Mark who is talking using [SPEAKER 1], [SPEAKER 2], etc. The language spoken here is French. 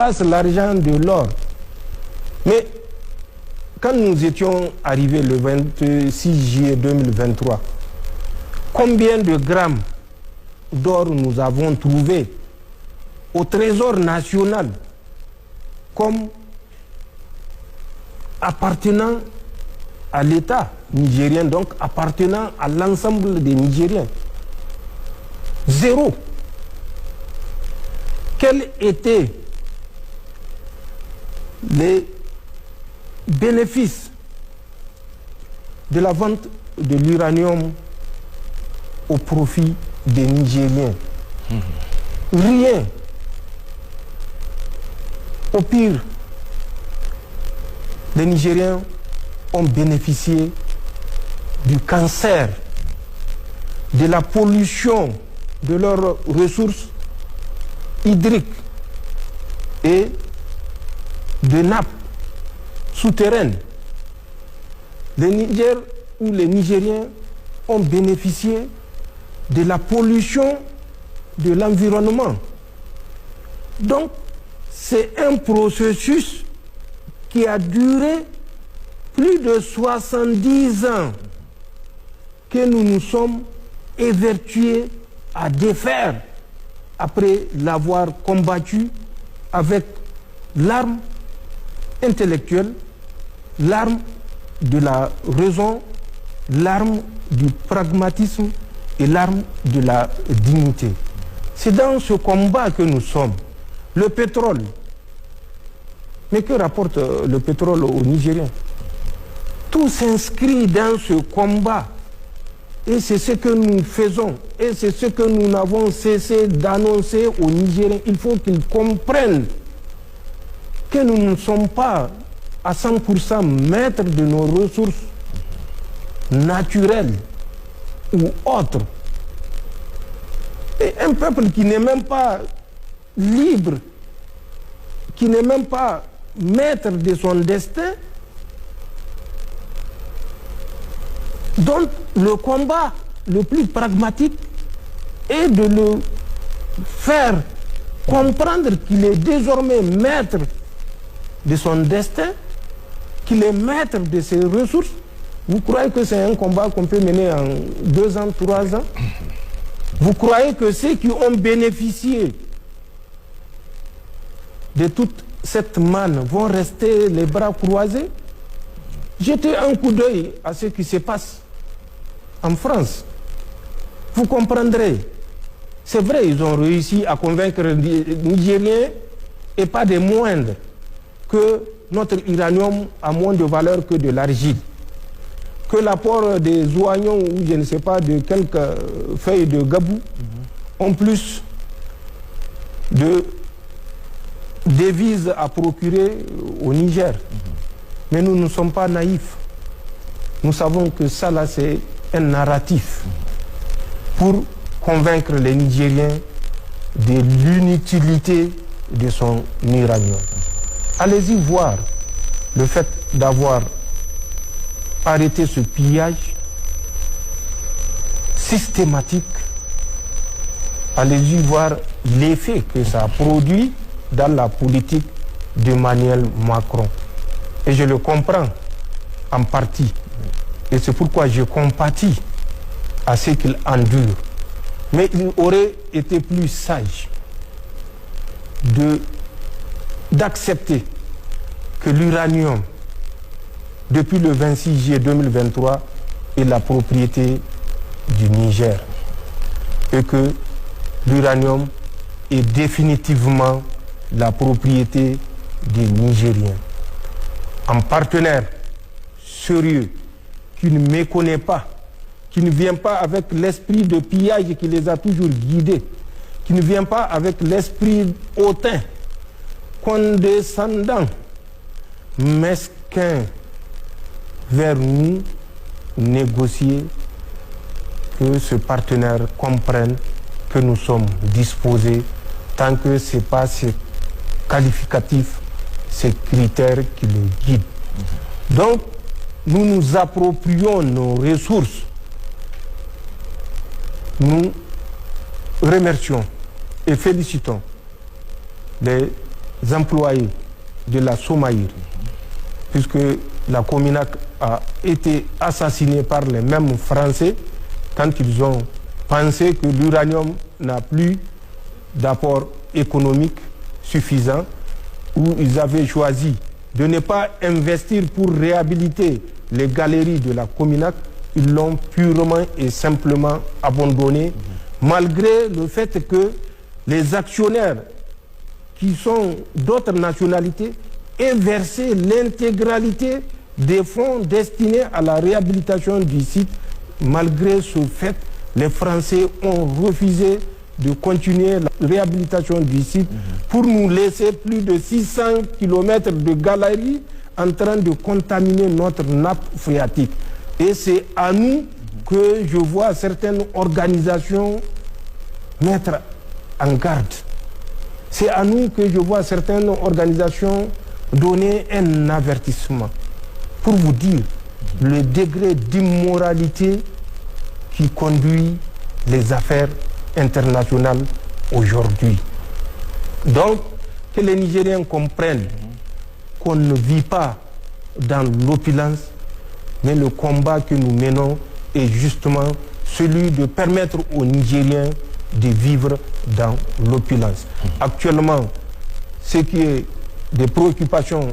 [SPEAKER 1] passe l'argent de l'or. Mais quand nous étions arrivés le 26 juillet 2023, combien de grammes d'or nous avons trouvé au Trésor national comme appartenant à l'État nigérien, donc appartenant à l'ensemble des Nigériens? Zéro. Quels étaient les bénéfices de la vente de l'uranium au profit des Nigériens? Rien. Au pire, les Nigériens ont bénéficié du cancer, de la pollution de leurs ressources hydriques et de nappes souterraines. Le Niger ou les Nigériens ont bénéficié de la pollution de l'environnement. Donc, c'est un processus qui a duré plus de 70 ans que nous nous sommes évertués à défaire après l'avoir combattu avec l'arme intellectuelle, l'arme de la raison, l'arme du pragmatisme et l'arme de la dignité. C'est dans ce combat que nous sommes. Le pétrole. Mais que rapporte le pétrole aux Nigériens? Tout s'inscrit dans ce combat. Et c'est ce que nous faisons. Et c'est ce que nous n'avons cessé d'annoncer aux Nigériens. Il faut qu'ils comprennent que nous ne sommes pas à 100% maîtres de nos ressources naturelles ou autres. Et un peuple qui n'est même pas libre, qui n'est même pas maître de son destin, donc le combat le plus pragmatique est de le faire comprendre qu'il est désormais maître de son destin, qu'il est maître de ses ressources. Vous croyez que c'est un combat qu'on peut mener en 2 ans, 3 ans? Vous croyez que ceux qui ont bénéficié de toute cette manne vont rester les bras croisés? Jetez un coup d'œil à ce qui se passe en France. Vous comprendrez. C'est vrai, ils ont réussi à convaincre les Nigériens, et pas des moindres, que notre uranium a moins de valeur que de l'argile, que l'apport des oignons ou je ne sais pas de quelques feuilles de gabou ont plus de devises à procurer au Niger. Mais nous ne sommes pas naïfs. Nous savons que ça là c'est un narratif pour convaincre les Nigériens de l'inutilité de son uranium. Allez-y voir le fait d'avoir arrêté ce pillage systématique. Allez-y voir l'effet que ça a produit dans la politique d'Emmanuel Macron. Et je le comprends en partie. Et c'est pourquoi je compatis à ce qu'il endure. Mais il aurait été plus sage d'accepter que l'uranium, depuis le 26 juillet 2023, est la propriété du Niger. Et que l'uranium est définitivement la propriété des Nigériens. Un partenaire sérieux qui ne méconnaît pas, qui ne vient pas avec l'esprit de pillage qui les a toujours guidés, qui ne vient pas avec l'esprit hautain, condescendant, mesquin vers nous, négocier, que ce partenaire comprenne que nous sommes disposés, tant que ce n'est pas ces qualificatifs, ces critères qui le guident. Donc, nous nous approprions nos ressources. Nous remercions et félicitons les employés de la Somaïr, puisque la Cominac a été assassinée par les mêmes Français quand ils ont pensé que l'uranium n'a plus d'apport économique suffisant, où ils avaient choisi de ne pas investir pour réhabiliter les galeries de la Cominac. Ils l'ont purement et simplement abandonné, malgré le fait que les actionnaires qui sont d'autres nationalités aient versé l'intégralité des fonds destinés à la réhabilitation du site. Malgré ce fait, les Français ont refusé de continuer la réhabilitation du site pour nous laisser plus de 600 km de galeries en train de contaminer notre nappe phréatique. Et c'est à nous que je vois certaines organisations mettre en garde. C'est à nous que je vois certaines organisations donner un avertissement pour vous dire le degré d'immoralité qui conduit les affaires internationales aujourd'hui. Donc, que les Nigériens comprennent qu'on ne vit pas dans l'opulence, mais le combat que nous menons est justement celui de permettre aux Nigériens de vivre dans l'opulence. Actuellement, ce qui est des préoccupations